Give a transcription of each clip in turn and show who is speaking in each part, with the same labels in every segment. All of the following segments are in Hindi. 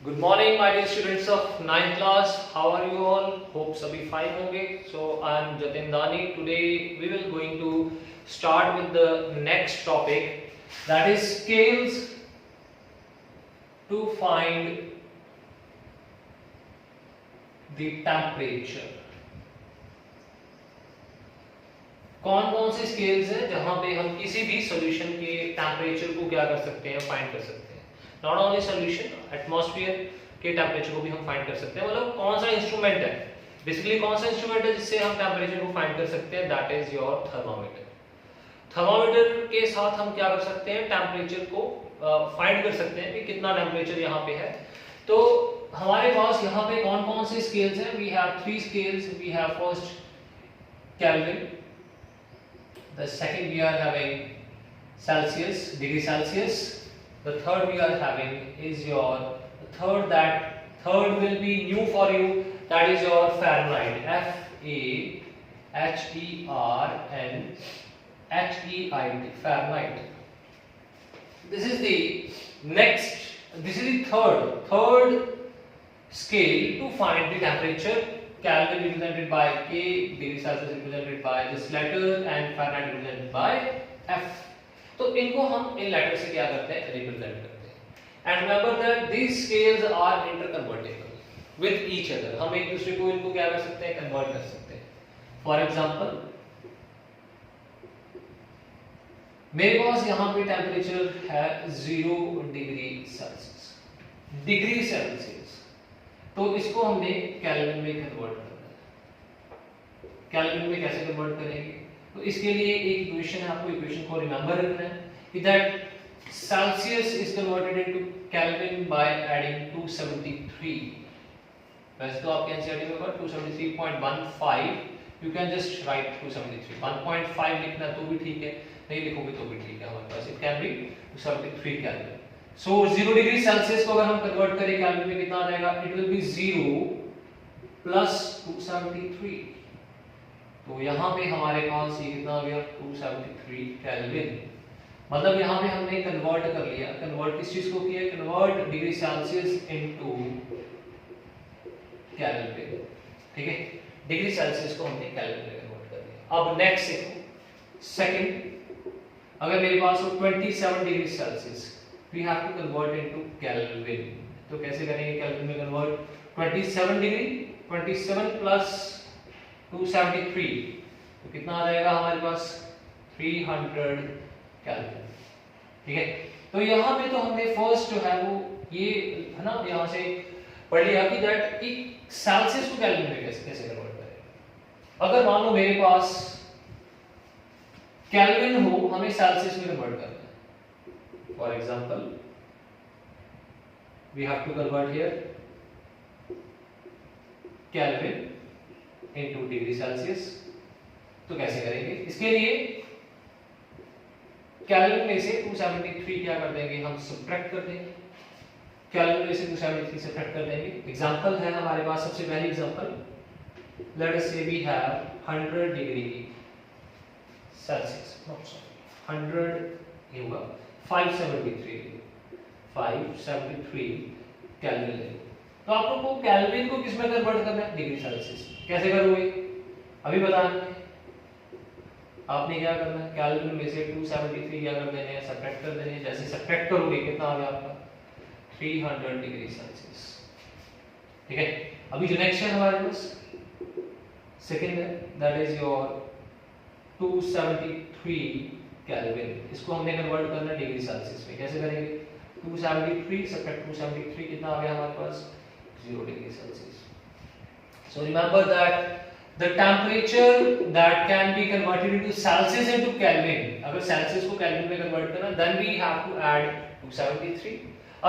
Speaker 1: Good morning, my dear students of 9th class. How are you all? Hope सभी fine होंगे. So I am Jatin Dani. Today we will going to start with the next topic, that is scales to find the temperature. कौन कौन से स्केल्स हैं जहां पे हम किसी भी सॉल्यूशन के टेम्परेचर को क्या कर सकते हैं, फाइंड कर सकते हैं. नॉट ओनली सॉल्यूशन, एटमॉस्फेयर के टेम्परेचर को भी हम फाइंड कर सकते हैं. मतलब कौन सा इंस्ट्रूमेंट है, बेसिकली कौन सा इंस्ट्रूमेंट है जिससे हम टेम्परेचर को फाइंड कर सकते हैं, that is your thermometer. Thermometer के साथ हम क्या कर सकते हैं, टेम्परेचर को फाइंड कर सकते हैं कि कितना टेम्परेचर यहाँ पे है. तो हमारे पास यहाँ पे कौन कौन से स्केल्स हैं. We have 3 scales. We have first Kelvin, the second we are having Celsius, degree Celsius, the third we are having is your third will be new for you, that is your Fahrenheit, Fahrenheit, Fahrenheit. This is the third scale to find the temperature. Kelvin represented by K, degree Celsius represented by this letter, and Fahrenheit represented by F. तो इनको हम इन लेटर से क्या करते हैं, रिप्रेजेंट करते हैं. And remember that these scales are interconvertible with each other. हम एक दूसरे को इनको क्या कर सकते हैं, कन्वर्ट कर सकते हैं. For example, मेरे पास यहाँ पे टेम्परेचर है 0 डिग्री सेल्सियस, डिग्री सेल्सियस. तो इसको हमने केल्विन में कन्वर्ट करना है. केल्विन में कैसे कन्वर्ट करेंगे, तो इसके लिए एक इक्वेशन है, आपको इक्वेशन को रिमेंबर रखना है कि that Celsius is converted into kelvin by adding 273. वैसे तो आपके एनसीईआरटी में होगा 273.15, यू कैन जस्ट राइट 273. 1.5 लिखना तो भी ठीक है, नहीं लिखोगे तो भी ठीक है. हमारे पास it can be 273 kelvin. So 0 degree Celsius को अगर हम कन्वर्ट करें केल्विन में कितना आ जाएगा, इट विल बी 0 प्लस 273. तो यहाँ पे हमारे पास ये कितना आ गया, 273 केल्विन. मतलब यहाँ पे हमने कन्वर्ट कर लिया. कन्वर्ट किस चीज को किया, convert degree Celsius into kelvin. ठीक है, डिग्री सेल्सियस को हमने केल्विन में कन्वर्ट कर दिया. अब नेक्स्ट सेकंड, अगर मेरे पास हो 27 degree Celsius, we have to convert into Kelvin. तो कैसे करेंगे केल्विन में कन्वर्ट. 27 डिग्री, 27 प्लस 273, तो कितना आ जाएगा हमारे पास, 300 केल्विन. ठीक है, तो यहाँ पे तो हमने फर्स्ट जो है वो ये है ना, यहाँ से पढ़ लिया कि दैट एक सेल्सियस को केल्विन में कैसे कन्वर्ट करें. अगर मान लो मेरे पास केल्विन हो, हमें सेल्सियस में कन्वर्ट करना है. For example, we have to convert here Kelvin into degree Celsius. तो कैसे करेंगे, इसके लिए केल्विन में से 273 क्या कर देंगे, हम सब्ट्रैक्ट कर देंगे. केल्विन में से 273 सब्ट्रैक्ट कर देंगे. एग्जांपल है हमारे पास, सबसे पहली example, let us say we have 100 degree Celsius, not sorry 100 ये होगा 573 केल्विन ले. तो आप लोग को केल्विन को किस में कन्वर्ट करना है, डिग्री सेल्सियस. कैसे करोगे, अभी बताना है. आपने क्या करना है, केल्विन में से 273 क्या कर देने हैं, सब्ट्रैक्ट कर देने हैं. जैसे सब्ट्रैक्ट करोगे कितना आ गया आपका, 300 डिग्री सेल्सियस. ठीक है, अभी जो नेक्स्ट है हमारे पास सेकंड है, दैट इज योर 273 केल्विन. इसको हमने कन्वर्ट करना है डिग्री सेल्सियस में. कैसे करेंगे, 273 सब्ट्रैक्ट 273 कितना आ गया हमारे पास, 0 degree Celsius. So remember that the temperature that can be converted into Celsius into Kelvin. अगर सेल्सियस को केल्विन में कन्वर्ट करना, then we have to add 273.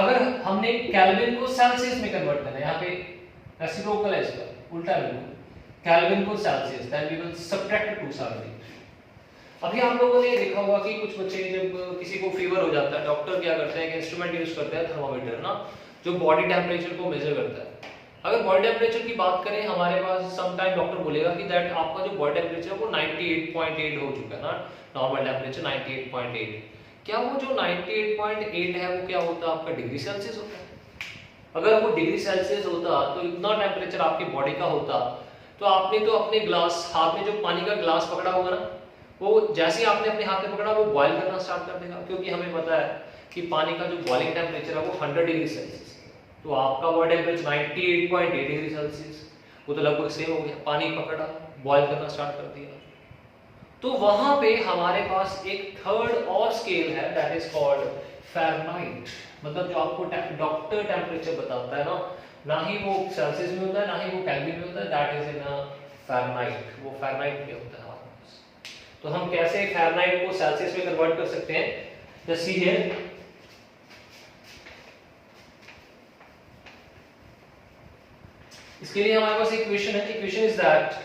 Speaker 1: अगर हमने केल्विन को सेल्सियस में कन्वर्ट करना है, यहाँ पे रेसिप्रोकल है इसका, उल्टा बिल्कुल, केल्विन को Celsius, then we will subtract 273. अभी आप लोगों ने देखा होगा कि कुछ बच्चे जब किसी को फीवर हो जाता है, डॉक्टर क्या करते हैं कि इंस्ट्रूमेंट यूज करते हैं, थर्मामीटर ना, जो बॉडी टेम्परेचर को मेजर करता है. अगर बॉडी टेम्परेचर की बात करें, हमारे पास सम टाइम डॉक्टर बोलेगा कि दैट आपका जो बॉडी टेम्परेचर है वो 98.8 हो चुका है ना, नॉर्मल टेम्परेचर 98.8. क्या वो जो 98.8 है वो क्या होता है आपका डिग्री सेल्सियस होता है? अगर वो डिग्री सेल्सियस होता तो इतना टेम्परेचर आपकी बॉडी का होता तो आपने तो अपने ग्लास हाथ में जो पानी का ग्लास पकड़ा होगा ना, वो जैसे ही आपने अपने हाथ में पकड़ा वो बॉयल करना स्टार्ट कर देगा, क्योंकि हमें पता है कि पानी का जो बॉइलिंग टेम्परेचर है वो 100 डिग्री सेल्सियस है। तो आपका बॉडी टेम्परेचर 98.8 डिग्री सेल्सियस, वो तो लगभग सेम हो गया। पानी पकड़ा, बॉयल करना स्टार्ट कर दिया। तो वहां पे हमारे पास एक थर्ड और स्केल है, दैट इज कॉल्ड फ़ारेनहाइट। मतलब जो आपको डॉक्टर टेम्परेचर बताता है ना ही वो सेल्सियस में होता है, ना ही वो केल्विन में होता है, दैट इज इन फ़ारेनहाइट। वो फ़ारेनहाइट में होता है हमारे पास। तो हम कैसे फ़ारेनहाइट को सेल्सियस में कन्वर्ट कर सकते हैं? जस्ट सी हियर, इसके लिए हमारे पास इक्वेशन है। Equation is that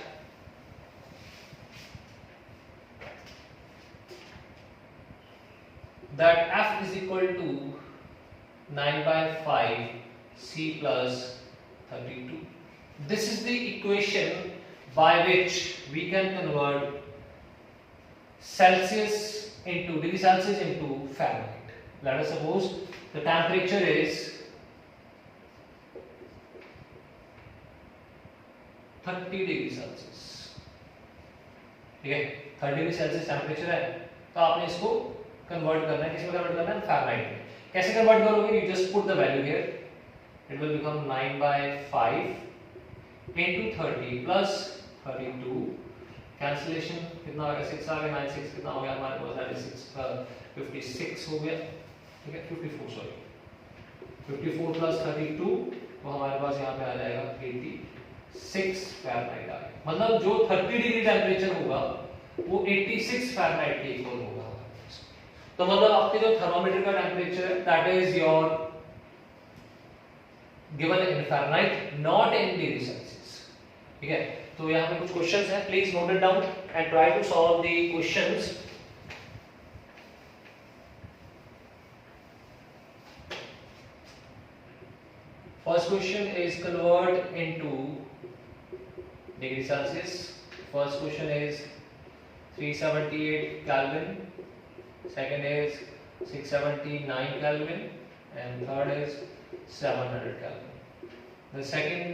Speaker 1: F is equal to 9/5 C plus 32. This is the equation by which we can convert Celsius into degree Celsius into Fahrenheit. Let us suppose the temperature is 30 degree Celsius, ठीक है, 30 डिग्री सेल्सियस टेम्परेचर है। तो आपने इसको कन्वर्ट करना है, किस में कन्वर्ट करना है? फ़ारेनहाइट में। कैसे कन्वर्ट करोगे? You just put the value here, it will become 9/5 into 30 plus 32, cancellation कितना आ गया? 6 आ गया, 9 6 कितना हो गया हमारे पास? दैट इज 56 हो गया, ठीक है, 54 सॉरी 54 प्लस 32 तो हमारे पास यहाँ पे आ जाएगा 86 फ़ारेनहाइट आ गया। मतलब जो 30 डिग्री टेम्परेचर होगा वो 86 फ़ारेनहाइट के इक्वल होगा। तो मतलब आपके जो थर्मामीटर का टेम्परेचर है that is your given in Fahrenheit, not in degree Celsius, ठीक है। तो यहाँ पे कुछ क्वेश्चंस हैं, please note it down and try to solve the questions. First question is convert into degree Celsius. First question is 378 Kelvin, second is 679 Kelvin, and third is 700 Kelvin. The second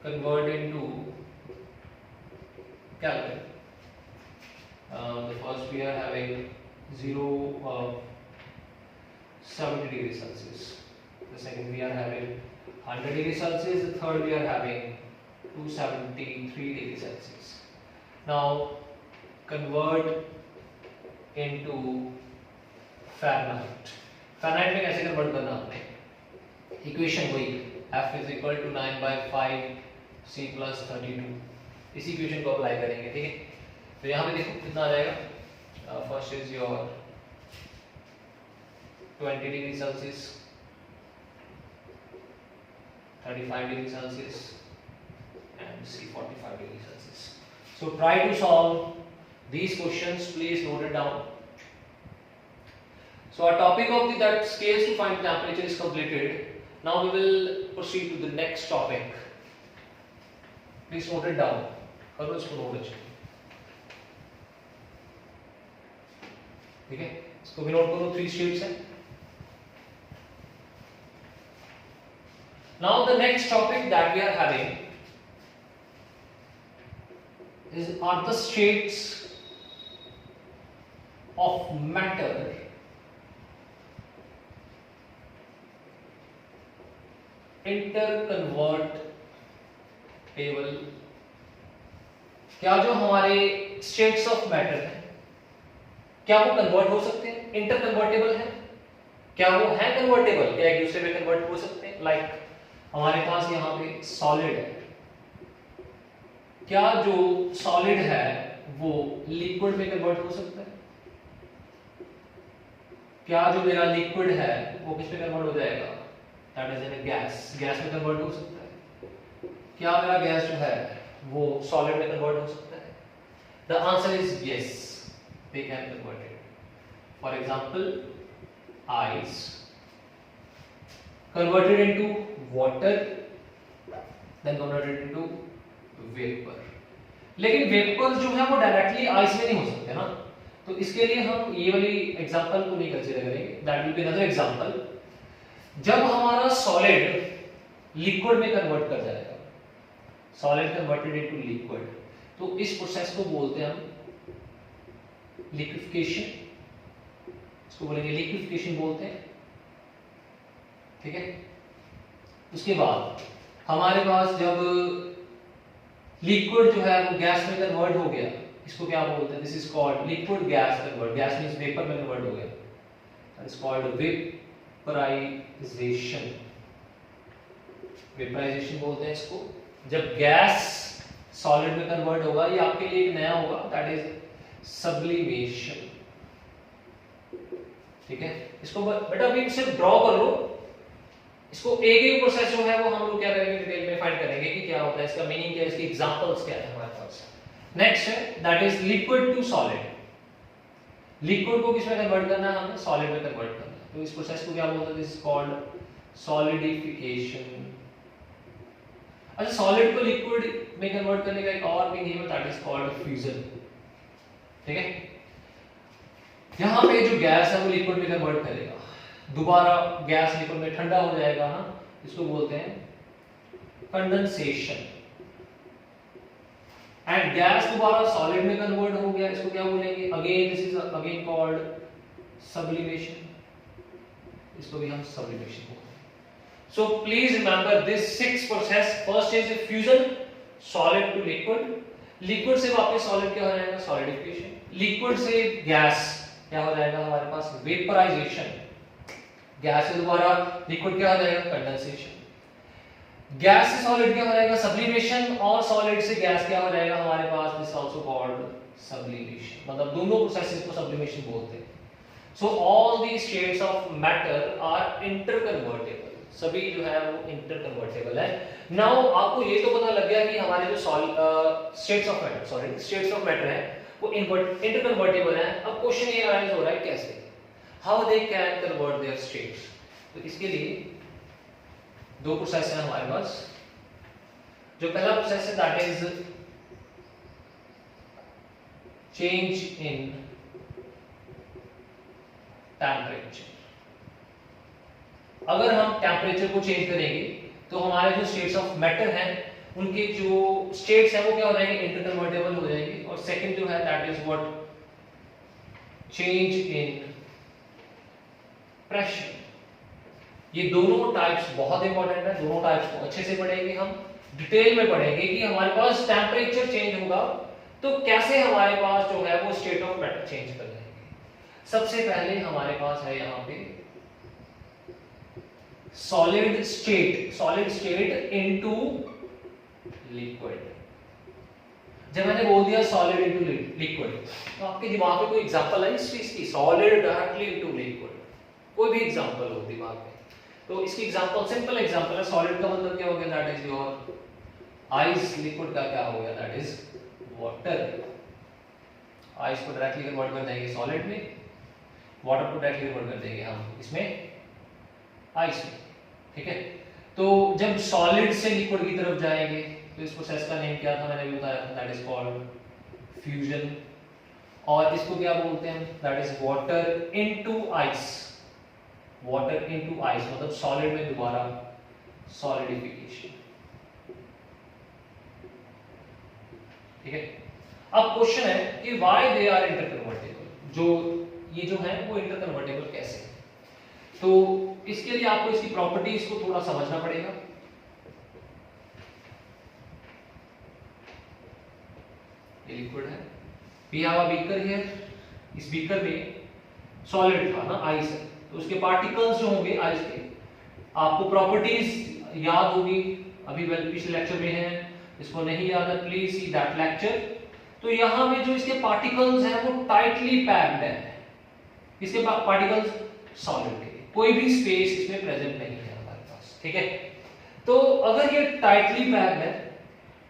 Speaker 1: convert into Kelvin. The first we are having 70 degrees Celsius. The second we are having 100 degrees Celsius. The third we are having 273 degrees Celsius. Now convert into Fahrenheit. Fahrenheit में कैसे कन्वर्ट करना आपने? इक्वेशन वही, F is equal to 9/5 C plus 32। इसी इक्वेशन को अप्लाई करेंगे, ठीक है। तो यहाँ पे देखो कितना आ जाएगा। First is your 20 degree Celsius, 35 degree Celsius and C 45 degree Celsius. So try to solve these questions, please note it down. So our topic of that scales to find temperature is completed. Now we will proceed to the next topic. Please note it down. करो इसको नोट, ठीक है, इसको भी नोट करो। 3 स्टेप्स हैं। Now the next topic that we are having are the states of matter interconvertible। क्या जो हमारे स्टेट्स ऑफ मैटर है क्या वो कन्वर्ट हो सकते हैं? इंटरकन्वर्टेबल है क्या? वो है कन्वर्टेबल? क्या एक दूसरे में कन्वर्ट हो सकते हैं? लाइक हमारे पास यहाँ पे सॉलिड है, क्या जो सॉलिड है वो लिक्विड में कन्वर्ट हो सकता है? क्या जो मेरा लिक्विड है वो किस में कन्वर्ट हो जाएगा? That is in gas, gas में कन्वर्ट हो सकता है। क्या मेरा गैस जो है वो सॉलिड में कन्वर्ट हो सकता है? The answer is yes, they can convert it. For example ice converted into water, then converted into vapour. लेकिन वेपर जो है वो डायरेक्टली आइस में नहीं हो सकते ना, तो इसके लिए हम ये वाली एग्जांपल को नहीं कंसीडर करेंगे, that will be another example. जब हमारा सॉलिड लिक्विड में कन्वर्ट कर जाएगा, सॉलिड कन्वर्टेड इनटू लिक्विड, तो इस प्रोसेस को बोलते हैं हम लिक्विफिकेशन, इसको बोलेंगे लिक्विफिकेशन बोलते हैं, ठीक है। उसके बाद हमारे पास जब लिक्विड जो है वो गैस में कन्वर्ट हो गया, इसको क्या बोलते हैं, this is called liquid gas convert, gas means vapour में कन्वर्ट हो गया, that is called vaporisation, vaporisation बोलते हैं इसको। जब गैस सॉलिड में कन्वर्ट होगा, ये आपके लिए एक नया होगा, दैट इज सब्लिमेशन, ठीक है। इसको बेटा अभी सिर्फ ड्रॉ कर लो, इसको एक एक प्रोसेस जो है वो हम लोग क्या करेंगे, डिटेल में फाइंड करेंगे कि क्या होता है, इसका मीनिंग क्या है, इसके एग्जांपल्स क्या है हमारे पास। नेक्स्ट है that is liquid to solid, liquid को किस में कन्वर्ट करना है, हमें सॉलिड में कन्वर्ट करना है, तो इस प्रोसेस को क्या बोलते हैं, दिस इज कॉल्ड सॉलिडिफिकेशन। अच्छा, सॉलिड को लिक्विड में कन्वर्ट करने का एक और भी नेम है, दैट इज कॉल्ड फ्यूजन, ठीक है। यहां पे जो गैस है वो लिक्विड में कन्वर्ट करेगा, दोबारा गैस लिक्विड में ठंडा हो जाएगा, हाँ, इसको बोलते हैं कंडेंसेशन। एंड गैस दोबारा सॉलिड में कन्वर्ट हो गया, इसको क्या बोलेंगे, again this is again called sublimation, इसको भी हम सब्लिमेशन बोलते हैं। So please remember this 6 process. First is fusion, solid to liquid. Liquid से वापस solid क्या हो जाएगा, solidification. Liquid से gas क्या हो जाएगा हमारे पास, vaporization. गैस से दोबारा लिक्विड क्या हो जाएगा, कंडेंसेशन। गैस से सॉलिड क्या हो जाएगा, सब्लिमेशन, और सॉलिड से गैस क्या हो जाएगा हमारे पास, दिस आल्सो कॉल्ड सब्लिमेशन, मतलब दोनों प्रोसेसेस को सब्लिमेशन बोलते हैं। So all the states of matter are interconvertible, सभी जो है वो इंटरकन्वर्टेबल है। नाउ आपको ये तो पता लग गया कि हमारे जो states of matter, sorry states of matter है वो इंटरकन्वर्टेबल है। अब क्वेश्चन ये अराइज हो रहा है कैसे, how they can convert there states. तो इसके लिए दो प्रोसेस है हमारे पास। जो पहला प्रोसेस है that is change in temperature. अगर हम टेम्परेचर को चेंज करेंगे तो हमारे जो स्टेट्स ऑफ मैटर हैं उनके जो स्टेट्स हैं वो क्या हो जाएंगे, इंटरकन्वर्टेबल हो जाएंगे। और सेकंड जो है that is what, change in pressure. ये दोनों टाइप्स बहुत इंपॉर्टेंट है, दोनों टाइप्स को अच्छे से पढ़ेंगे, हम डिटेल में पढ़ेंगे कि हमारे पास टेम्परेचर चेंज होगा तो कैसे हमारे पास जो है वो स्टेट ऑफ मैटर चेंज कर जाएंगे। सबसे पहले हमारे पास है यहाँ पे सॉलिड स्टेट इनटू लिक्विड। जब मैंने बोल दिया सॉलिड इनटू लिक्विड तो आपके दिमाग में कोई एग्जांपल है इस चीज की, सॉलिड डायरेक्टली इनटू लिक्विड, कोई भी एग्जांपल हो दिमाग में? तो इसकी एग्जांपल सिंपल एग्जांपल है, सॉलिड का मतलब क्या हो गया, that is your eyes, liquid का क्या हो गया, दैट इज वाटर। आइस को डायरेक्टली कन्वर्ट कर देंगे सॉलिड में, वाटर को डायरेक्टली कन्वर्ट कर देंगे हम इसमें आइस में, ठीक है। तो जब सॉलिड से लिक्विड की तरफ जाएंगे तो इस प्रोसेस का नेम क्या था, मैंने भी बताया था, दैट इज कॉल्ड फ्यूजन। और इसको क्या बोलते हैं, that is water into ice, water into ice मतलब सॉलिड में दोबारा सॉलिडिफिकेशन, ठीक है। अब क्वेश्चन है कि व्हाई दे आर इंटरकन्वर्टेबल, जो ये जो है वो इंटरकन्वर्टेबल कैसे है। तो इसके लिए आपको इसकी प्रॉपर्टीज को थोड़ा समझना पड़ेगा। ये लिक्विड है, we have a beaker here, इस बीकर में सॉलिड था ना, आइस है, तो उसके पार्टिकल्स जो होंगे आइस के, आपको प्रॉपर्टीज याद होगी, अभी पिछले लेक्चर में है, इसको नहीं याद है प्लीज सी दैट लेक्चर। तो यहां में जो इसके पार्टिकल्स हैं वो टाइटली पैक्ड है, इसके पार्टिकल्स सॉलिड के, कोई भी स्पेस इसमें प्रेजेंट नहीं है हमारे पास, ठीक है। तो अगर ये टाइटली पैक्ड है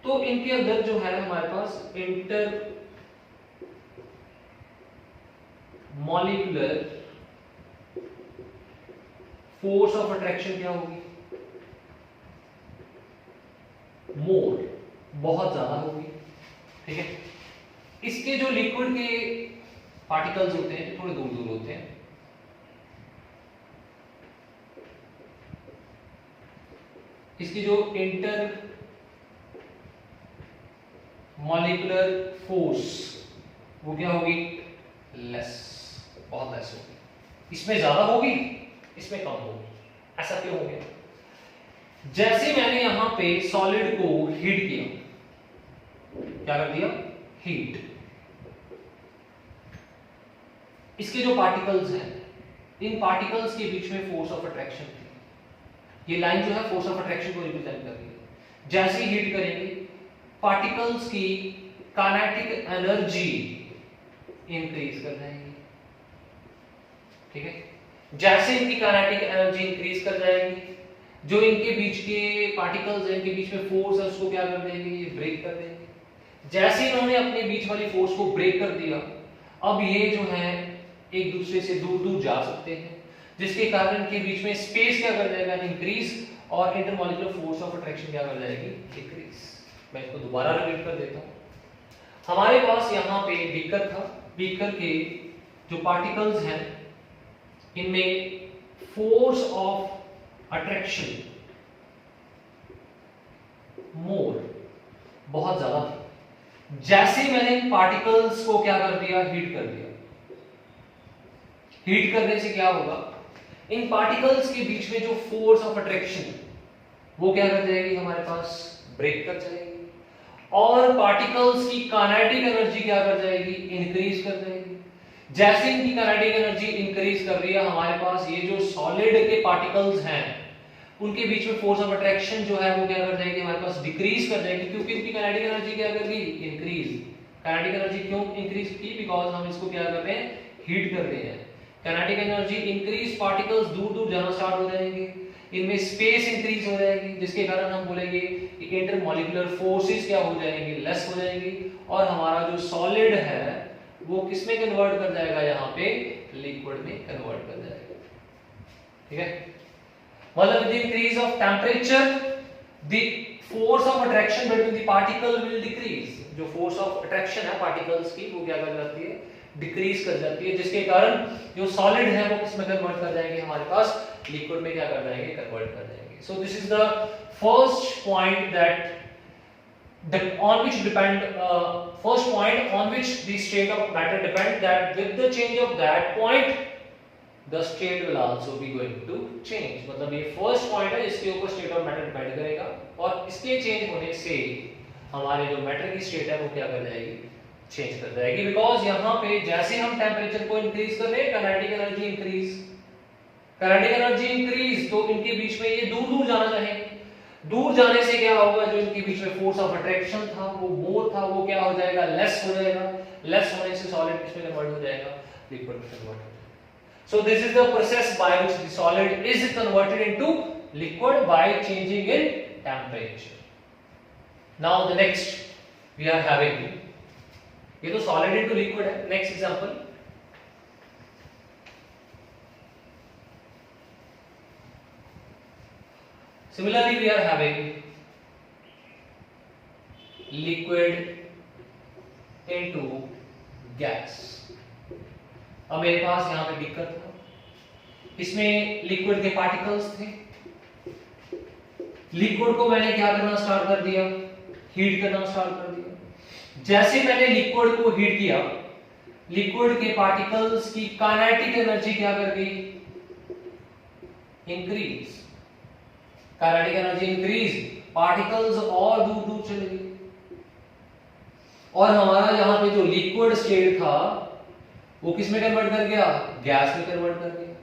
Speaker 1: तो इनके अंदर जो है हमारे पास intermolecular force of attraction क्या होगी, मोर, बहुत ज्यादा होगी, ठीक है। इसके जो लिक्विड के पार्टिकल्स होते हैं जो थोड़े दूर दूर होते हैं, इसकी जो इंटर मॉलिक्यूलर फोर्स वो क्या होगी, लेस, बहुत लेस होगी। इसमें ज्यादा होगी, इसमें कम होगी। ऐसा क्यों हो गया? जैसे मैंने यहां पे सॉलिड को हीट किया, क्या कर दिया, हीट, इसके जो पार्टिकल्स हैं, इन पार्टिकल्स के बीच में फोर्स ऑफ अट्रैक्शन थी। ये लाइन जो है फोर्स ऑफ अट्रैक्शन को रिप्रेजेंट कर रही है। जैसे हीट करेंगे, पार्टिकल्स की काइनेटिक एनर्जी इंक्रीज कर जाएगी, ठीक है। जैसे इनकी काइनेटिक एनर्जी इंक्रीज कर जाएगी, जो इनके बीच के पार्टिकल्स हैं, इनके बीच में फोर्स है, उसको क्या कर देंगे, ये ब्रेक कर देंगे। जैसे इन्होंने अपने बीच वाली फोर्स को ब्रेक कर दिया, अब ये जो है एक दूसरे से दूर दूर जा सकते हैं, जिसके कारण इनके बीच में स्पेस क्या कर जाएगा, इंक्रीज, और इंटरमॉलिक्यूलर फोर्स ऑफ अट्रैक्शन क्या कर जाएगी, डिक्रीज। मैं इसको दोबारा रिपीट कर देता हूं। हमारे पास यहां पे बीकर था, बीकर के जो पार्टिकल्स हैं, इनमें फोर्स ऑफ अट्रैक्शन मोर, बहुत ज्यादा थी। जैसे मैंने पार्टिकल्स को क्या कर दिया, हीट कर दिया, हीट करने से क्या होगा, इन पार्टिकल्स के बीच में जो फोर्स ऑफ अट्रैक्शन वो क्या कर जाएगी, हमारे पास ब्रेक कर जाएगी, और पार्टिकल्स की काइनेटिक एनर्जी क्या कर जाएगी, इंक्रीज कर जाएगी। जैसे इनकी काइनेटिक एनर्जी इंक्रीज कर रही है, हमारे पास ये जो सॉलिड के पार्टिकल्स हैं, उनके बीच में फोर्स ऑफ अट्रैक्शन जो है वो क्या कर जाएगी, हमारे पास डिक्रीज कर जाएगी, क्योंकि इनकी काइनेटिक एनर्जी क्या कर गई, इंक्रीज। काइनेटिक एनर्जी क्यों इंक्रीज की, बिकॉज हम इसको क्या कर रहे हैं, हीट कर रहे हैं। काइनेटिक एनर्जी इंक्रीज, पार्टिकल्स दूर दूर जाना स्टार्ट हो जाएंगे, इनमें स्पेस इंक्रीज हो जाएगी, जिसके कारण हम बोलेंगे कि इंटरमॉलिक्यूलर फोर्सेस क्या हो जाएंगी, लेस हो जाएंगी, और हमारा जो सॉलिड है वो किस में कन्वर्ट कर जाएगा, यहाँ पे लिक्विड में कन्वर्ट कर जाएगा, ठीक है। मतलब with increase of temperature the force of attraction between the particle will decrease. जो फोर्स ऑफ अट्रैक्शन है पार्टिकल्स की वो क्या कर जाती है, डिक्रीज कर जाती है, जिसके कारण जो सॉलिड है वो किस में कन्वर्ट कर जाएंगे, हमारे पास लिक्विड में क्या कर जाएंगे, कन्वर्ट कर जाएंगे। सो this is the first point that on which depend first point on which the state of matter depend, that with the change of that point the state will also be going to change। मतलब ये फर्स्ट पॉइंट है, इसके ऊपर स्टेट ऑफ मैटर डिपेंड करेगा, और इसके चेंज होने से हमारे जो मैटर की स्टेट है वो क्या कर जाएगी, चेंज कर जाएगी। बिकॉज यहाँ पे जैसे हम टेम्परेचर को इंक्रीज कर रहे हैं, kinetic energy increase, kinetic energy increase, तो इनके बीच में ये दूर दूर जाना चाहेंगे। दूर जाने से क्या होगा, जो इनके बीच में फोर्स ऑफ अट्रैक्शन था वो मोर था, वो क्या हो जाएगा, लेस हो जाएगा। लेस होने से सॉलिड किसमें कन्वर्ट हो जाएगा, लिक्विड में कन्वर्ट हो जाएगा। So this is the process by which the solid is converted into liquid by changing in temperature. Now the next we are having, ये तो सॉलिड इनटू लिक्विड है। Next example, similarly we are having liquid into gas। अब मेरे पास यहां पे दिक्कत था, इसमें लिक्विड के पार्टिकल्स थे, लिक्विड को मैंने क्या करना स्टार्ट कर दिया, हीट करना स्टार्ट कर दिया। जैसे मैंने लिक्विड को हीट किया, लिक्विड के पार्टिकल्स की काइनेटिक एनर्जी क्या कर गई, increase. Kinetic energy increase, particles और दूर दूर चले गए, और हमारा यहाँ पे जो लिक्विड स्टेट था वो किस में कन्वर्ट कर गया, गैस में कन्वर्ट कर गया,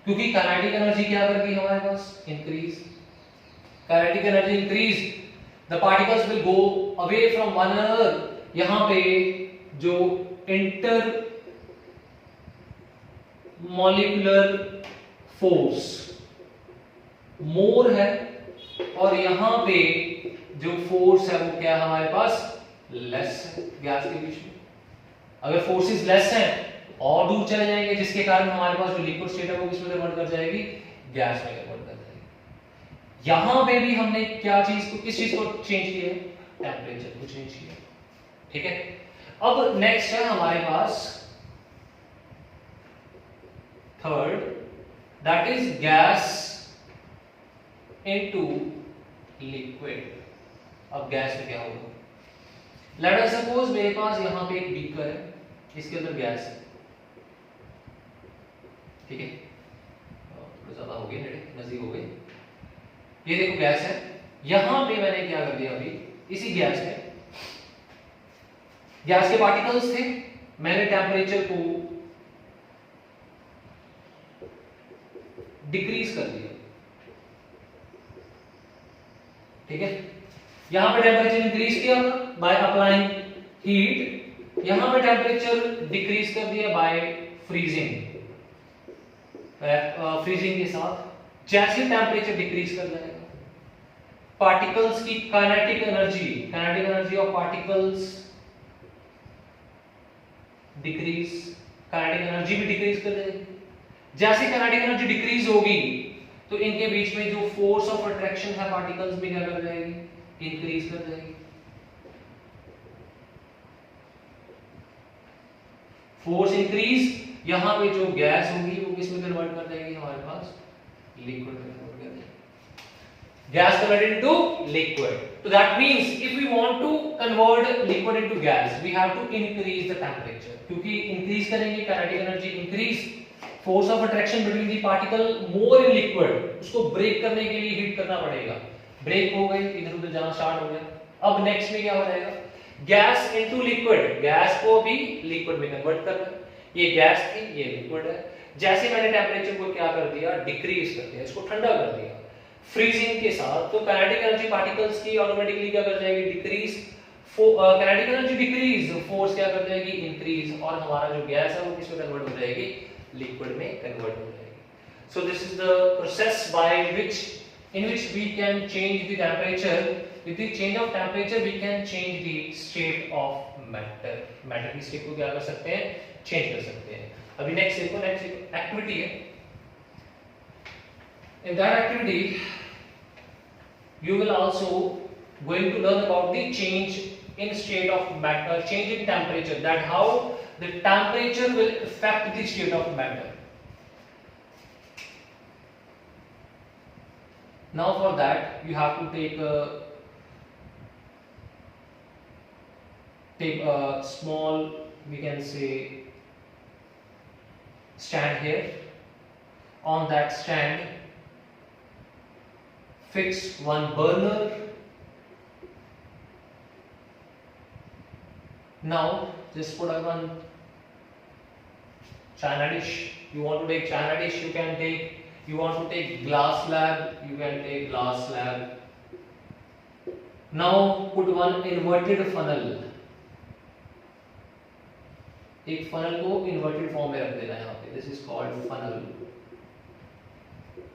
Speaker 1: क्योंकि काइनेटिक एनर्जी क्या कर गई हमारे पास, increase. Kinetic energy increase, the particles will go away from one another. यहाँ पे जो इंटर मॉलिक्यूलर फोर्स मोर है, और यहां पे जो फोर्स है वो क्या हमारे पास, लेस है गैस के बीच में। अगर फोर्सेस लेस हैं और दूर चले जाएंगे, जिसके कारण हमारे पास जो लिक्विड स्टेट है वो किसमें कन्वर्ट कर जाएगी, गैस में कन्वर्ट कर जाएगी। यहां पे भी हमने क्या चीज को, किस चीज को चेंज किया, टेंपरेचर को चेंज किया, ठीक है। अब नेक्स्ट है हमारे पास third, that is gas into liquid. अब गैस में क्या होगा? लेट अस सपोज मेरे पास यहाँ पे एक बीकर है, इसके अंदर गैस है, ठीक है, थोड़ा ज्यादा हो गया, नजदीक हो गए। ये देखो गैस है, यहां पे मैंने क्या कर दिया, अभी इसी गैस में गैस के पार्टिकल्स थे, मैंने टेम्परेचर को डिक्रीज कर दिया, ठीक है। यहां पे टेम्परेचर इंक्रीज किया बाय अप्लाइंग हीट, यहां पे टेम्परेचर डिक्रीज कर दिया बाय फ्रीजिंग। फ्रीजिंग के साथ जैसे टेम्परेचर डिक्रीज कर जाएगा, पार्टिकल्स की kinetic energy of particles decrease, kinetic energy भी डिक्रीज कर जाएगी। जैसे काइनेटिक एनर्जी डिक्रीज होगी तो इनके बीच में जो फोर्स ऑफ अट्रैक्शन है पार्टिकल्स में क्या कर जाएगी, इंक्रीज कर जाएगी। फोर्स इंक्रीज, यहां पे जो गैस होगी वो किस में कन्वर्ट कर जाएगी, हमारे पास लिक्विड में कन्वर्ट कर देगी। Gas converted into liquid. So that means if we want to convert liquid into gas, we have to increase the temperature. क्योंकि increase करेंगे kinetic energy increase, force of attraction between the particle more in liquid, उसको break करने के लिए heat करना पड़ेगा। break हो गई, इधर उधर जाना start हो गया। अब next में क्या हो जाएगा, gas into liquid, gas को भी liquid में convert करना है। ये गैस थी, ये लिक्विड है। जैसे मैंने टेम्परेचर को क्या कर दिया, डिक्रीज कर दिया, इसको ठंडा कर दिया फ्रीजिंग के साथ, तो काइनेटिक एनर्जी पार्टिकल्स की ऑटोमेटिकली क्या कर जाएगी, decrease. Kinetic energy decrease, force क्या कर जाएगी, इंक्रीज, और हमारा जो गैस है वो किस में कन्वर्ट हो जाएगी, लिक्विड में कन्वर्ट हो जाएगी। सो this is the process by which in which we can change the temperature. With the change of temperature we can change the state of matter. Matter की state को क्या कर सकते हैं, change कर सकते हैं। अभी next activity है। In that activity you will also going to learn about the change in state of matter, change in temperature, that how the temperature will affect the state of matter. Now for that you have to take a small, we can say, stand here. On that stand fix one burner. Now just put on one china dish. You want to take china dish, you can take. You want to take glass slab, you can take glass slab. Now put one inverted funnel. एक funnel को inverted form में रख देना है यहाँ पे. This is called funnel.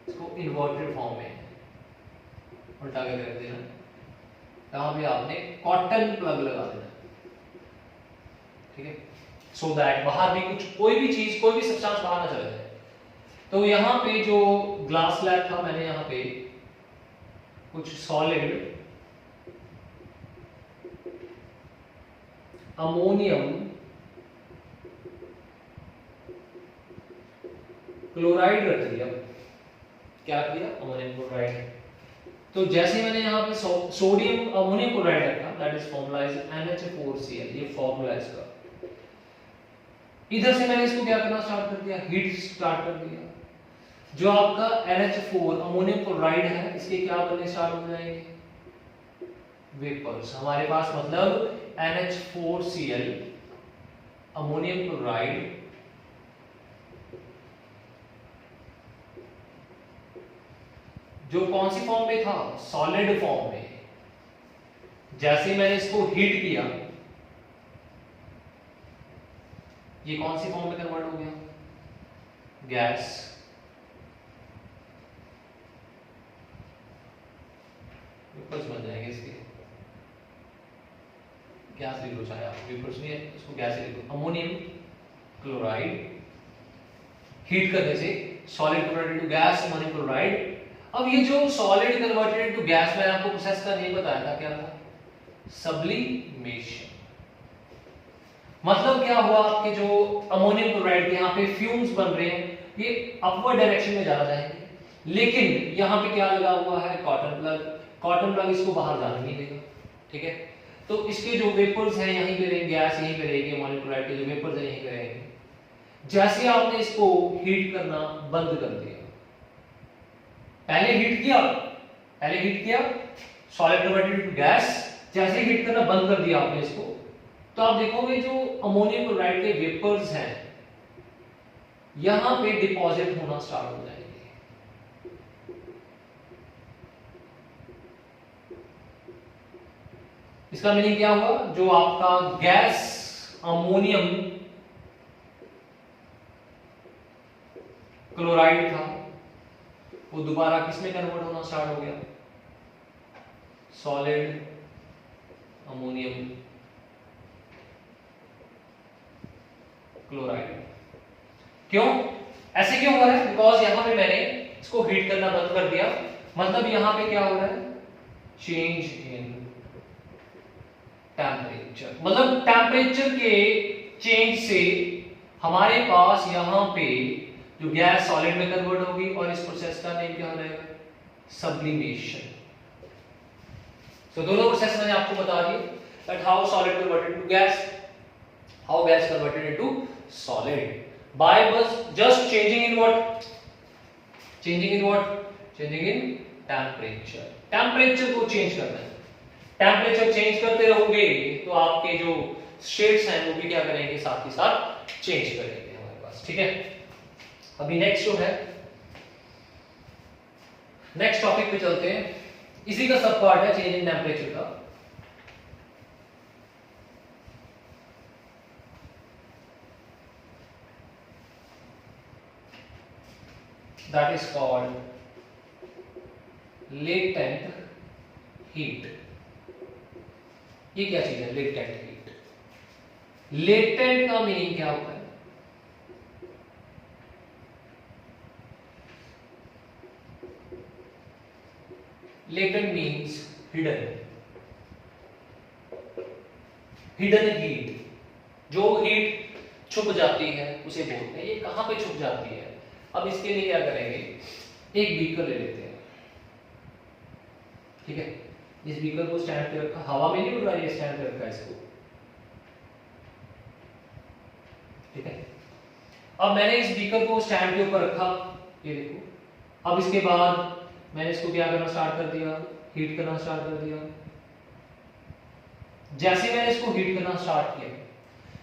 Speaker 1: इसको inverted form में उल्टा करके रख देना. यहाँ पे आपने cotton plug लगा देना, ठीक है? So that बाहर भी कुछ कोई भी चीज, कोई भी सब्सटेंस बाहर ना चले जाए. तो यहाँ पे जो ग्लास स्लैब था, मैंने यहाँ पे कुछ सॉलिड अमोनियम क्लोराइड रख दिया। क्या किया, अमोनियम क्लोराइड। तो जैसे मैंने यहाँ पे सोडियम अमोनियम क्लोराइड रखा, that is formula is NH4Cl, ये फॉर्मूला इसका। इधर से मैंने इसको क्या करना स्टार्ट कर दिया, हीट स्टार्ट कर दिया। जो आपका NH4 अमोनियम क्लोराइड है, इसके क्या बनने स्टार्ट हो जाएंगे, वेपर्स। हमारे पास मतलब NH4Cl अमोनियम क्लोराइड जो कौन सी फॉर्म में था, सॉलिड फॉर्म में। जैसे मैंने इसको हीट किया, ये कौन सी फॉर्म में कन्वर्ट हो गया, गैस। वेपर्स बन जाएंगे इसके, गैस लिख लो चाहे आप, वेपर्स में इसको गैस लिख लो। अमोनियम क्लोराइड हीट करने से solid converted to gas, ammonium chloride. अब ये जो सॉलिड कन्वर्टेड टू गैस, मैंने आपको प्रोसेस का नेम बताया था, क्या था, सब्लिमेशन। मतलब क्या हुआ, आपके जो अमोनियम क्लोराइड के यहाँ पे फ्यूम्स बन रहे हैं, ये अपवर्ड डायरेक्शन में जा रहे हैं, लेकिन यहाँ पे क्या लगा हुआ है, कॉटन प्लग। कॉटन प्लग इसको बाहर जाने नहीं देगा, ठीक है। तो इसके जो वेपर्स हैं यहीं पे रहेंगे, गैस यहीं पे रहेगी, अमोनियम क्लोराइड के जो वेपर्स हैं यहीं पे रहेंगे। जैसे आपने इसको हीट करना बंद कर दिया, पहले हीट किया सॉलिड कन्वर्टेड टू गैस, जैसे हीट करना बंद कर दिया आपने इसको, तो आप देखोगे जो अमोनियम क्लोराइड के वेपर्स हैं यहां पे डिपॉजिट होना स्टार्ट हो जाएंगे। इसका मीनिंग क्या हुआ, जो आपका गैस अमोनियम क्लोराइड था वो दोबारा किसमें कन्वर्ट होना स्टार्ट हो गया, सॉलिड अमोनियम क्लोराइड। क्यों ऐसे क्यों हो रहा है, बिकॉज यहां पे मैंने इसको हीट करना बंद कर दिया, मतलब यहां पे क्या हो रहा है, चेंज इन टेम्परेचर। मतलब टेम्परेचर के चेंज से हमारे पास यहां पे जो गैस सॉलिड में कन्वर्ट होगी और इस प्रोसेस का नेम क्या हो जाएगा, सब्लिमेशन। तो दोनों प्रोसेस मैंने आपको बता दिए, that how solid converted to gas, how gas converted into solid by बस just changing in what, changing in temperature. टेम्परेचर को चेंज करना है, टेम्परेचर चेंज करते रहोगे तो आपके जो शेड्स हैं वो भी क्या करेंगे, साथ ही साथ चेंज करेंगे हमारे पास, ठीक है। अभी नेक्स्ट जो है, नेक्स्ट टॉपिक पे चलते हैं, इसी का सब पार्ट है चेंज इन टेम्परेचर का। That is called latent heat. ये क्या चीज है, लेटेंट हीट। लेटेंट का मीनिंग क्या होता है, latent means hidden, hidden heat, जो हीट छुप जाती है उसे बोलते हैं। ये कहां पे छुप जाती है, अब इसके लिए क्या करेंगे, एक बीकर ले लेते हैं, ठीक है। इस बीकर को स्टैंड पे रखा, हवा में नहीं उड़ रहा है, स्टैंड पे रखा इसको, ठीक है। अब मैंने इस बीकर को स्टैंड के ऊपर रखा, ये देखो। अब इसके बाद मैंने इसको क्या करना स्टार्ट कर दिया, हीट करना स्टार्ट कर दिया। जैसे मैंने इसको हीट करना स्टार्ट किया,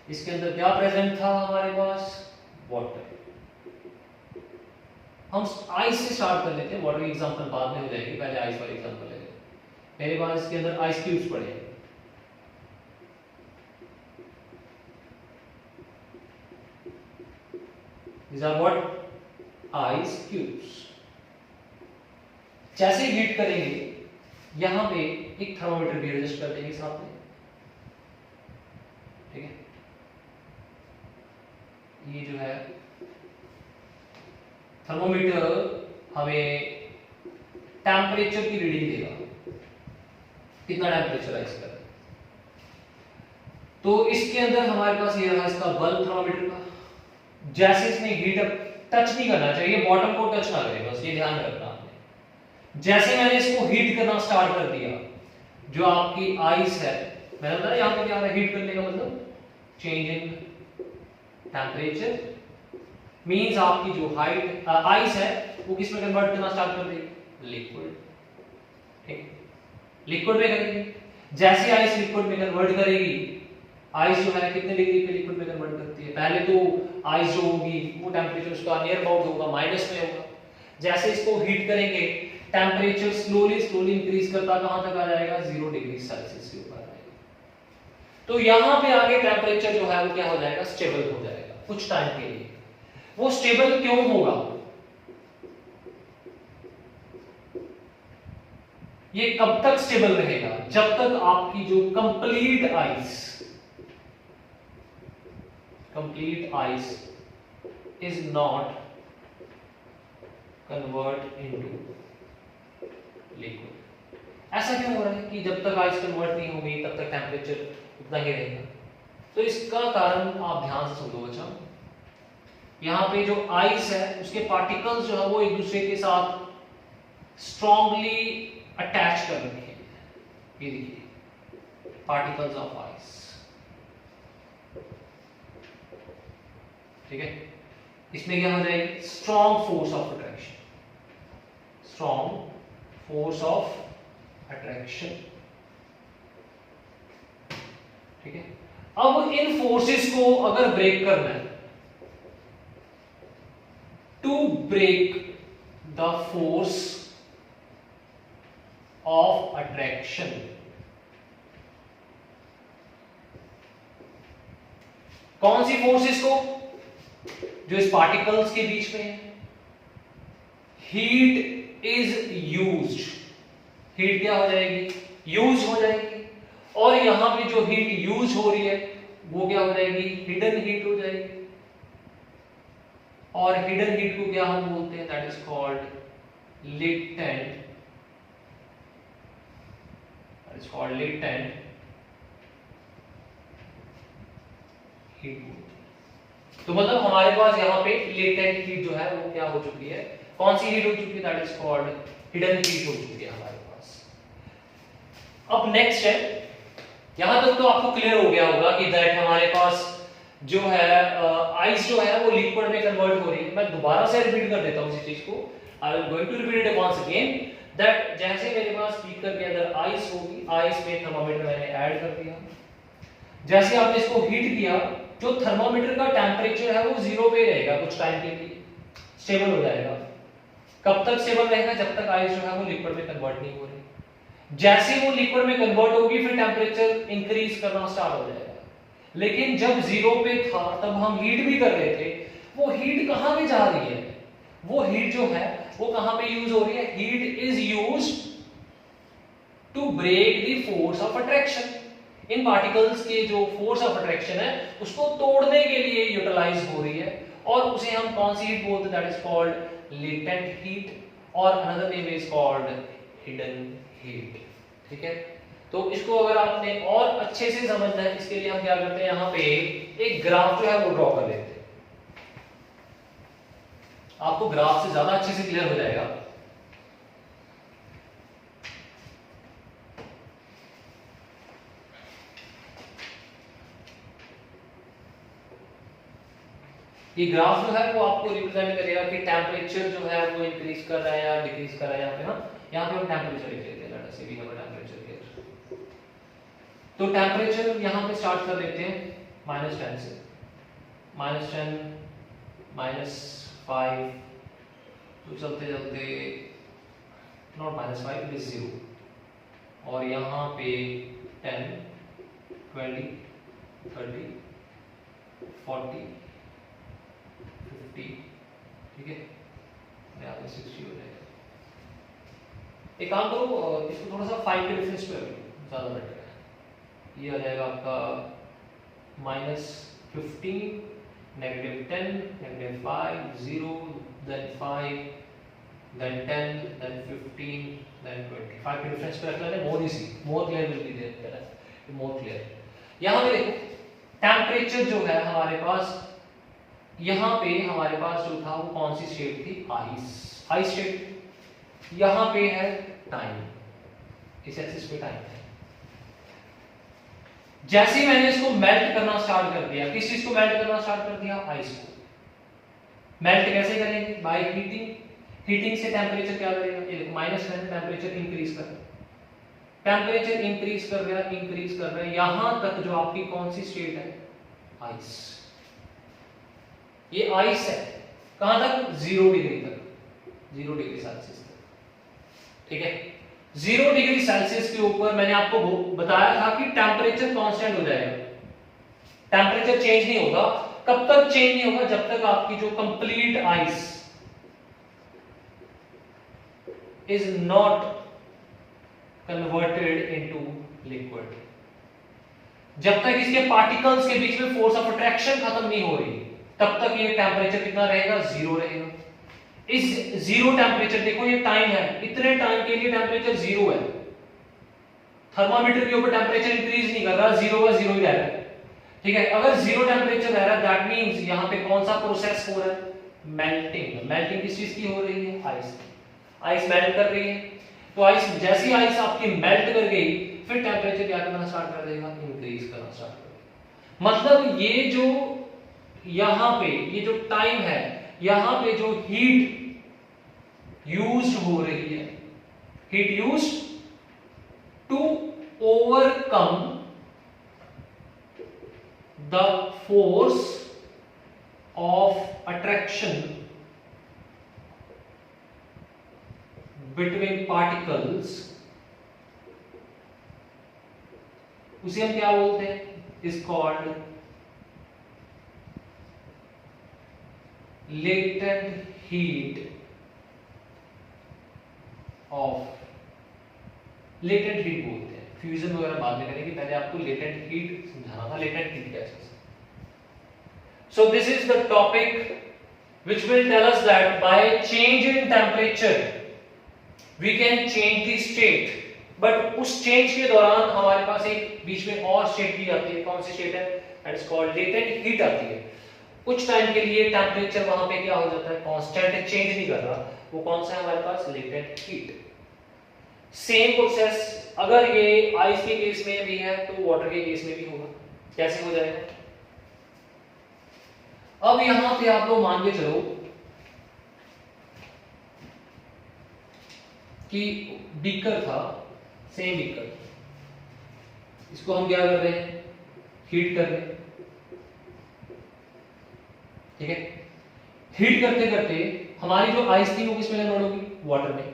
Speaker 1: इसके अंदर क्या प्रेजेंट था हमारे पास, वाटर। हम आइस से स्टार्ट कर लेते हैं, वाटर की एग्जांपल बाद में हो जाएगी, पहले आइस वाली एग्जांपल ले लेते हैं। मेरे पास इसके अंदर आइस क्यूब्स पड़े हैं, these are what ice cubes। जैसे हीट करेंगे यहां पे एक थर्मोमीटर भी एडजस्ट कर देंगे साथ में, ठीक है। ये जो है थर्मोमीटर हमें टेम्परेचर की रीडिंग देगा, कितना टेम्परेचर है इसका। तो इसके अंदर हमारे पास ये रहा इसका बल्ब थर्मोमीटर का। जैसे इसने हीट अप टच नहीं करना चाहिए, बॉटम को टच ना करे, बस ये ध्यान रखना आपने। जैसे मैंने इसको हीट करना स्टार्ट कर दिया, जो आपकी आइस है, मैंने बताया यहां पे क्या है, हीट करने का मतलब चेंज इन टेम्परेचर, मींस आपकी जो हाइट आइस है वो किस में कन्वर्ट करना स्टार्ट कर देगी, लिक्विड, ठीक, लिक्विड में करेगी। जैसे आइस लिक्विड में कन्वर्ट करेगी, आइस जो है कितने डिग्री पे लिक्विड में कन्वर्ट करती है, पहले तो आइस जो होगी वो टेम्परेचर उसका नियर अबाउट होगा, माइनस में होगा। जैसे इसको हीट करेंगे टेम्परेचर स्लोली इंक्रीज करता कहां तक आ जाएगा, 0 डिग्री सेल्सियस के ऊपर आएगा। तो यहां पे आगे टेम्परेचर जो है वो क्या हो जाएगा, स्टेबल हो जाएगा कुछ टाइम के लिए। वो स्टेबल क्यों होगा, ये कब तक स्टेबल रहेगा, जब तक आपकी जो complete ice is not convert into liquid. ऐसा क्यों हो रहा है कि जब तक आइस कन्वर्ट नहीं होगी तब तक टेम्परेचर उतना ही रहेगा। तो इसका कारण आप ध्यान से समझो बच्चा, यहां पे जो आइस है उसके पार्टिकल्स जो है वो एक दूसरे के साथ स्ट्रांगली अटैच कर रखे हैं, ये देखिए पार्टिकल्स ऑफ आइस, ठीक है। इसमें क्या हो जाएगी, strong force of attraction, strong force of attraction, ठीक है। अब इन फोर्सेस को अगर ब्रेक करना है, to break the force of attraction, कौन सी फोर्सेस को, जो इस पार्टिकल्स के बीच में है। हीट इज यूज्ड, हीट क्या हो जाएगी, यूज हो जाएगी, और यहां पे जो हीट यूज हो रही है वो क्या हो जाएगी, हिडन हीट हो जाएगी। और हिडन हीट को क्या हम बोलते हैं, that is called latent, that is called latent heat. तो मतलब हमारे पास यहाँ पे लेटेंट हीट जो है वो क्या हो चुकी है, कौन सी हीट हो चुकी है, that is called hidden heat हो चुकी है हमारे पास। अब नेक्स्ट है, यहां तक तो आपको क्लियर हो गया होगा कि दैट हमारे पास जो है आइस जो है वो लिक्विड में कन्वर्ट हो रही है। मैं दोबारा से रिपीट कर देता हूं इस चीज को, I will going to repeat it once again, that जैसे मेरे पास बीकर के अंदर आइस होगी, आइस में थर्मामीटर मैंने ऐड कर दिया, जैसे आपने इसको हीट किया, जो थर्मामीटर का टेम्परेचर है वो 0 पे रहेगा, कुछ टाइम के लिए स्टेबल हो जाएगा। कब तक स्टेबल रहेगा, जब तक आइस जो है वो लिक्विड में कन्वर्ट नहीं हो रही। जैसे वो लिक्विड में कन्वर्ट होगी फिर टेम्परेचर इंक्रीज करना स्टार्ट हो जाएगा। लेकिन जब 0 पे था तब हम हीट भी कर रहे थे, वो हीट कहां पे जा रही है, वो हीट जो है वो कहां पे यूज हो रही है, heat is used to break the force of attraction. इन पार्टिकल्स के जो फोर्स ऑफ अट्रैक्शन है उसको तोड़ने के लिए यूटिलाइज हो रही है, और उसे हम कौन सी हीट बोलते हैं, that is called latent heat, और another name is called hidden heat, ठीक है। तो इसको अगर आपने और अच्छे से समझना है, इसके लिए हम क्या करते हैं, यहाँ पे एक ग्राफ जो है वो ड्रॉ कर लेते हैं, आपको ग्राफ से ज्यादा अच्छे से क्लियर हो जाएगा। ये ग्राफ जो है वो आपको रिप्रेजेंट करेगा कि टेम्परेचर जो है वो इंक्रीज कर रहा है या डिक्रीज कर रहा है। यहाँ पे यहाँ पे हम टेम्परेचर लिख लेते हैं, let us say we have a temperature here. तो टेम्परेचर यहाँ पे स्टार्ट कर लेते हैं -10 से, -10 -5, तो चलते चलते नॉट -5 इट इज 0, और यहाँ पे 10 20 30 40 50, ठीक है, यहाँ पे 60 हो जाएगा। एक काम करो, इसको थोड़ा सा 5 के डिफरेंस पे ज्यादा बेटर है। ये आ जाएगा आपका -15 -10 -5 0 then 5 then 10 then 15 then 20, 5 के डिफरेंस पे रख लेना, more easy, more clear will be there, more clear. यहाँ पे देखो टेम्परेचर जो है हमारे पास, यहाँ पे हमारे पास जो था वो कौन सी स्टेट थी, आइस स्टेट। यहाँ पे है टाइम, इस एक्सिस पे टाइम है। जैसे ही मैंने इसको मेल्ट करना स्टार्ट कर दिया, किस चीज को मेल्ट करना स्टार्ट कर दिया, आइस को। मेल्ट कैसे करेंगे, बाय हीटिंग। हीटिंग से टेम्परेचर क्या करेगा, ये देखो -10 टेम्परेचर इंक्रीज कर रहा है, टेम्परेचर इंक्रीज कर रहा है, इंक्रीज कर रहा है, यहां तक जो आपकी कौन सी स्टेट है, आइस। ये आइस है, कहां तक, 0 डिग्री तक, 0 डिग्री सेल्सियस तक, ठीक है। 0 डिग्री सेल्सियस के ऊपर मैंने आपको बताया था कि टेम्परेचर कांस्टेंट हो जाएगा, टेम्परेचर चेंज नहीं होगा। कब तक चेंज नहीं होगा, जब तक आपकी जो complete ice is not converted into liquid, जब तक इसके पार्टिकल्स के बीच में फोर्स ऑफ अट्रैक्शन खत्म नहीं हो रही, तब तक ये टेम्परेचर कितना रहेगा, 0 रहेगा। इस 0 टेम्परेचर, देखो ये टाइम है, इतने टाइम के लिए टेम्परेचर 0 है, थर्मामीटर के ऊपर टेम्परेचर इंक्रीज नहीं कर रहा, 0 का 0 ही रह रहा है, ठीक है। अगर 0 टेम्परेचर रह रहा है, दैट मींस यहाँ पे कौन सा प्रोसेस हो रहा है, मेल्टिंग। मेल्टिंग किस चीज की हो रही है, आइस। आइस मेल्ट कर रही है, तो आइस, जैसी आइस आपकी मेल्ट कर गई, फिर टेम्परेचर क्या करना स्टार्ट कर देगा, इंक्रीज करना स्टार्ट कर देगा। मतलब ये जो यहां पे ये जो टाइम है, यहां पे जो हीट यूज हो रही है, heat use to overcome the force of attraction between particles, उसे हम क्या बोलते हैं, is called latent heat of, latent heat बोलते हैं। फ्यूजन वगैरह बाद में करेंगे, पहले आपको लेटेंट हीट समझाना था, लेटेंट हीट क्या चीज है। So this is the topic which will tell us that by change in temperature we can change the state, but उस change के दौरान हमारे पास एक बीच में और state भी आती है। कौन सी state है? That is called latent heat आती है। कुछ टाइम के लिए टेम्परेचर वहां पे क्या हो जाता है, कांस्टेंट है, चेंज नहीं कर रहा। वो कौन सा है हमारे पास, लेटेंट हीट। सेम प्रोसेस अगर ये आइस के केस में भी है तो वाटर के केस में भी होगा। कैसे हो जाएगा? अब यहां पे आप लोग मान के चलो कि बीकर था, सेम बीकर, इसको हम क्या कर रहे हैं, हीट कर रहे हैं, ठीक है। हीट करते करते हमारी जो आइस थी वो किस में कन्वर्ट होगी, वाटर में।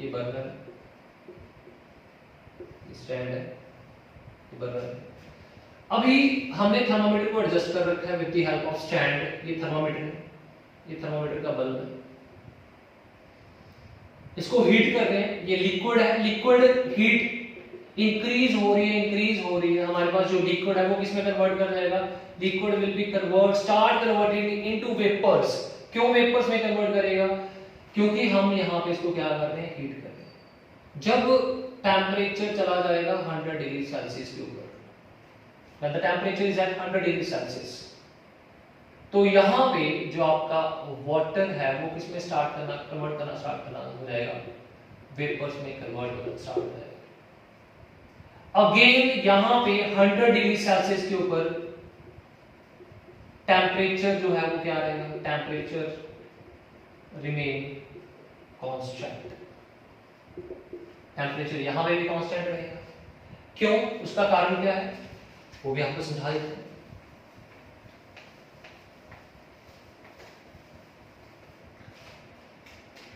Speaker 1: ये बर्नर है, स्टैंड है, ये बर्नर है। अभी हमने थर्मामीटर को एडजस्ट कर रखा है with the help of stand. ये थर्मामीटर है, ये थर्मामीटर का बल्ब है, इसको हीट कर रहे हैं। ये लिक्विड है, लिक्विड हीट इंक्रीज हो रही है, इंक्रीज हो रही है। हमारे पास जो लिक्विड है वो किस में कन्वर्ट कर जाएगा, liquid will be start converting into vapours. क्यों वेपर्स में कन्वर्ट करेगा, क्योंकि हम यहाँ पे इसको क्या कर रहे हैं, हीट कर रहे हैं। जब टेम्परेचर चला जाएगा 100 डिग्री सेल्सियस के ऊपर, when the temperature is at 100 degree Celsius, तो यहाँ पे जो आपका वाटर है वो किस में स्टार्ट करना, कन्वर्ट करना स्टार्ट करना हो जाएगा, वेपर्स में कन्वर्ट होना स्टार्ट हो जाएगा। अगेन यहाँ पे 100 डिग्री सेल्सियस के ऊपर टेम्परेचर जो है वो क्या रहेगा, टेम्परेचर रिमेन कांस्टेंट। टेम्परेचर यहां पे भी कांस्टेंट रहेगा। क्यों, उसका कारण क्या है वो भी आपको समझा देते हैं।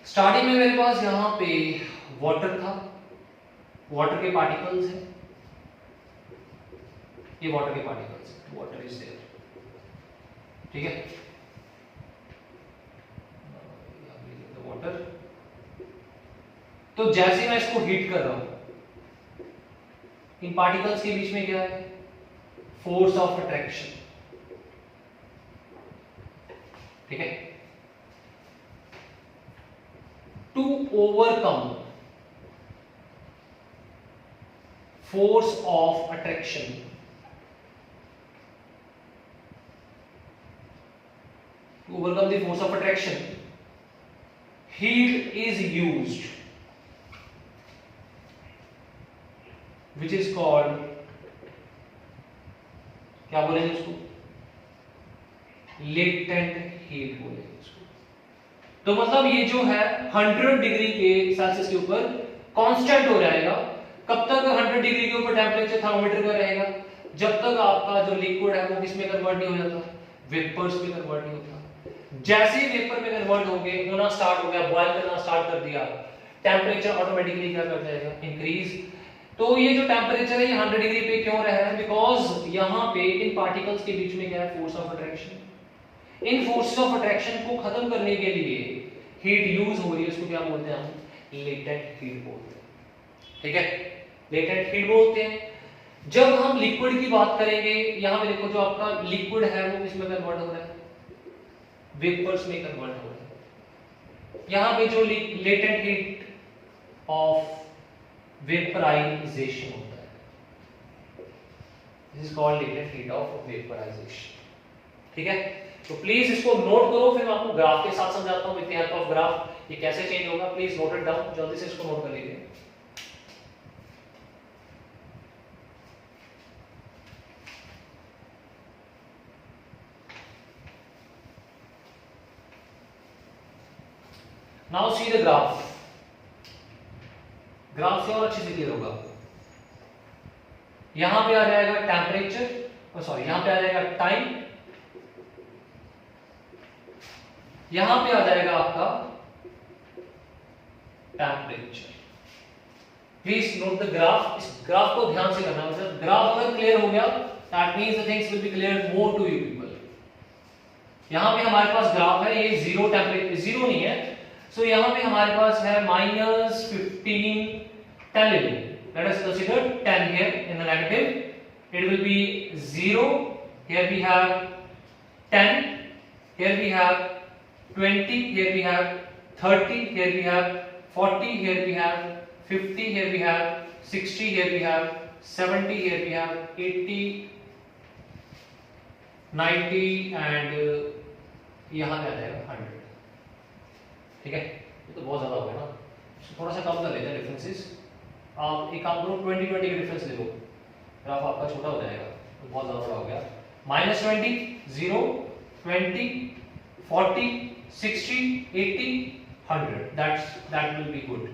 Speaker 1: स्टार्टिंग में मेरे पास यहां पे वाटर था, वाटर के पार्टिकल्स हैं, ये वाटर के पार्टिकल्स, वाटर इज देयर, ठीक है। वाटर, तो जैसे मैं इसको हीट कर रहा हूं, इन पार्टिकल्स के बीच में क्या है, फोर्स ऑफ अट्रैक्शन, ठीक है। To overcome force of attraction, to overcome the force of attraction, heat is used, which is called, क्या बोलेंगे उसको, लेटेंट हीट बोलेंगे उसको। तो मतलब ये जो है 100 डिग्री के सेल्सियस के ऊपर कांस्टेंट हो जाएगा। कब तक 100 डिग्री के ऊपर टेम्परेचर थर्मोमीटर का रहेगा, जब तक आपका जो लिक्विड है वो किस में कन्वर्ट नहीं हो जाता, वेपर्स में कन्वर्ट नहीं होता। जैसे ही वेपर में कन्वर्ट हो गए, होना स्टार्ट हो गया, बॉयल करना स्टार्ट कर दिया, टेम्परेचर ऑटोमेटिकली क्या कर जाएगा, इंक्रीज। तो ये जो टेम्परेचर है ये 100 डिग्री पे क्यों रह रहा है, बिकॉज यहाँ पे इन पार्टिकल्स के बीच में क्या है, force of attraction. In forces of attraction को खत्म करने के लिए हीट यूज हो रही है, उसको क्या बोलते हैं हम, लेटेंट हीट बोलते हैं, ठीक है, लेटेंट हीट बोलते हैं। जब हम लिक्विड की बात करेंगे, यहाँ पे देखो जो आपका लिक्विड है वो किसमें कन्वर्ट हो रहा है, वेपर्स में कन्वर्ट हो रहा है। यहाँ पे जो लेटेंट हीट ऑफ वेपराइजेशन होता है, this is called latent heat of vaporisation, ठीक है। तो प्लीज इसको नोट करो, फिर मैं आपको ग्राफ के साथ समझाता हूं with the help of graph ये कैसे चेंज होगा। प्लीज नोट इट डाउन, जल्दी से इसको नोट कर लीजिए। Now see the graph, graph से और अच्छे से क्लियर होगा। यहां पे आ जाएगा टेम्परेचर, सॉरी यहां पे आ जाएगा टाइम, यहां पे आ जाएगा आपका temperature. Please note the graph, इस ग्राफ को ध्यान से करना, मतलब ग्राफ अगर क्लियर हो गया that means the things will be clear more to you people. यहां पे हमारे पास ग्राफ है, ये जीरो टेम्परेचर, जीरो नहीं है, सो यहां पे हमारे पास है -15 Kelvin। Let us consider 10 here in the negative. It will be 0. Here we have 10. Here we have 20. Here we have 30. Here we have 40. Here we have 50. Here we have 60. Here we have 70. Here we have 80, 90 and यहाँ पे आ जाएगा 100। ठीक है, ये तो बहुत ज्यादा हो गया ना, थोड़ा सा कम कर लेते हैं डिफरेंसेस। आप एक काम करो, 20 20 का डिफरेंस ले लो, ग्राफ आपका छोटा हो जाएगा, तो बहुत ज्यादा बड़ा हो गया। -20, 0, 20, 40, 60, 80, 100, that will be good।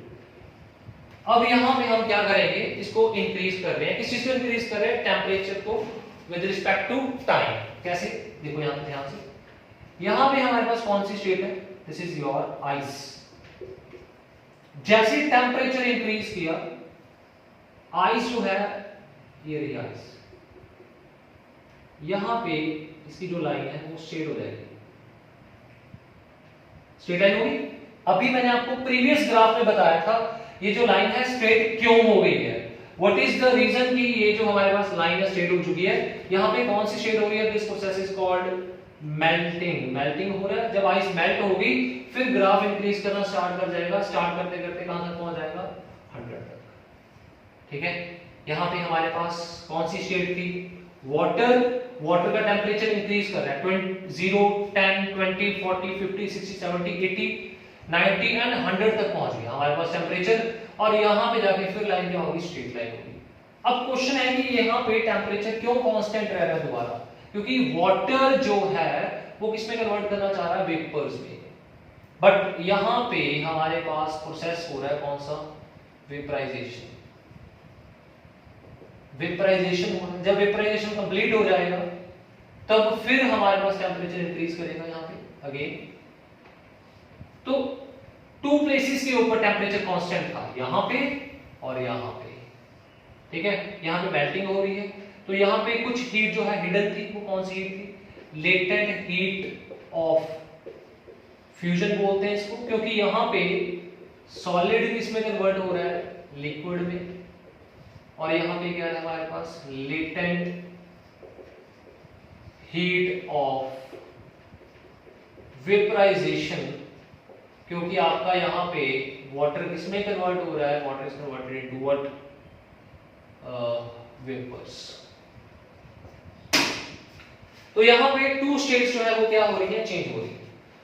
Speaker 1: अब यहाँ पे हम क्या करेंगे, इसको इंक्रीज कर रहे हैं। किस चीज को इंक्रीज कर रहे हैं? टेम्परेचर को विद रिस्पेक्ट टू टाइम। कैसे? देखो यहाँ पे ध्यान से, यहाँ पे हमारे पास कौन सी स्टेट है? This is your eyes. जैसे टेम्परेचर इंक्रीज किया, आइस जो है ये रही आइस, यहां पे इसकी जो लाइन है वो स्ट्रेट हो जाएगी, स्ट्रेट लाइन होगी। अभी मैंने आपको प्रीवियस ग्राफ में बताया था ये जो लाइन है स्ट्रेट क्यों हो गई है, व्हाट इज द रीजन कि ये जो हमारे पास लाइन है स्ट्रेट हो चुकी है। यहां पे कौन सी स्ट्रेट हो रही है? This process is called melting. Melting हो रहा है, जब आइस मेल्ट होगी फिर ग्राफ इंक्रीज करना स्टार्ट कर जाएगा, स्टार्ट करते करते कहां तक पहुंच जाएगा? 100 तक। ठीक है, यहां पे हमारे पास कौन सी स्टेट थी? वाटर। वाटर का टेम्परेचर इंक्रीज कर रहा है, 0, 10, 20, 40, 50, 60, 70, 80, 90 एंड 100 तक पहुंच गया हमारे पास टेम्परेचर। और यहां पे जाके फिर लाइन क्या होगी? स्ट्रेट लाइन होगी। अब क्वेश्चन है कि यहां पे टेम्परेचर क्यों कांस्टेंट रह रहा है दोबारा? क्योंकि वाटर जो है वो किस में कन्वर्ट करना चाह रहा है? वेपर्स में। बट यहां पे हमारे पास प्रोसेस हो रहा है कौन सा? वेपराइजेशन। वेपराइजेशन हो रहा है, जब वेपराइजेशन कंप्लीट हो जाएगा तब फिर हमारे पास टेम्परेचर इंक्रीज करेगा यहां पे अगेन। तो टू प्लेसेस के ऊपर टेम्परेचर कांस्टेंट था, यहां पे और यहां पे। ठीक है, यहां पे मेल्टिंग हो रही है, तो यहां पे कुछ हीट जो है हिडन थी, वो कौन सी हीट थी? लेटेंट हीट ऑफ फ्यूजन बोलते हैं इसको, क्योंकि यहां पे सॉलिड किसमें कन्वर्ट हो रहा है? लिक्विड में। और यहां पे क्या है हमारे पास? लेटेंट हीट ऑफ वेपराइजेशन, क्योंकि आपका यहां पे वाटर किसमें कन्वर्ट हो रहा है? Water is converted into what? Vapours. तो यहां पे टू स्टेट्स जो है वो क्या हो रही है? चेंज हो रही है।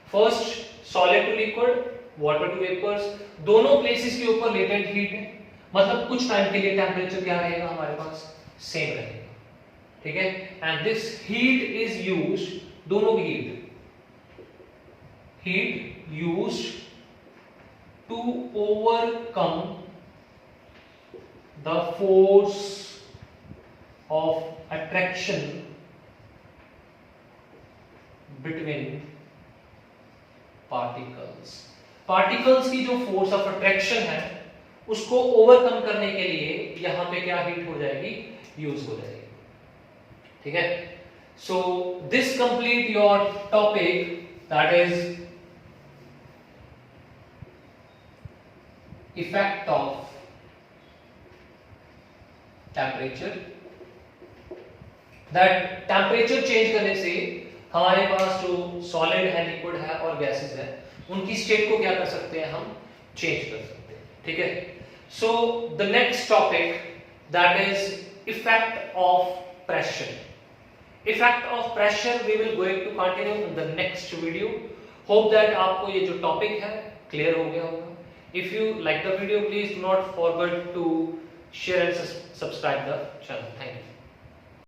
Speaker 1: First solid to liquid, water to vapours. दोनों प्लेसेस के ऊपर लेटेंट हीट है, मतलब कुछ टाइम के लिए टेम्परेचर क्या रहेगा हमारे पास? सेम रहेगा। ठीक है, and this heat is used, दोनों की heat used to overcome the force of attraction between particles. Particles की जो फोर्स ऑफ अट्रैक्शन है उसको ओवरकम करने के लिए यहां पे क्या हीट हो जाएगी? यूज हो जाएगी। ठीक है, so this complete your topic, that is effect of temperature. That temperature change करने से हमारे पास जो सॉलिड है, लिक्विड है और गैसेस है, उनकी स्टेट को क्या कर सकते हैं? हम चेंज कर सकते हैं। ठीक है, so the next topic that is effect of pressure. Effect of pressure we will going to continue in the next video. Hope that आपको ये जो टॉपिक है क्लियर हो गया होगा। If you like the video please do not forget to share and subscribe the channel. Thank you.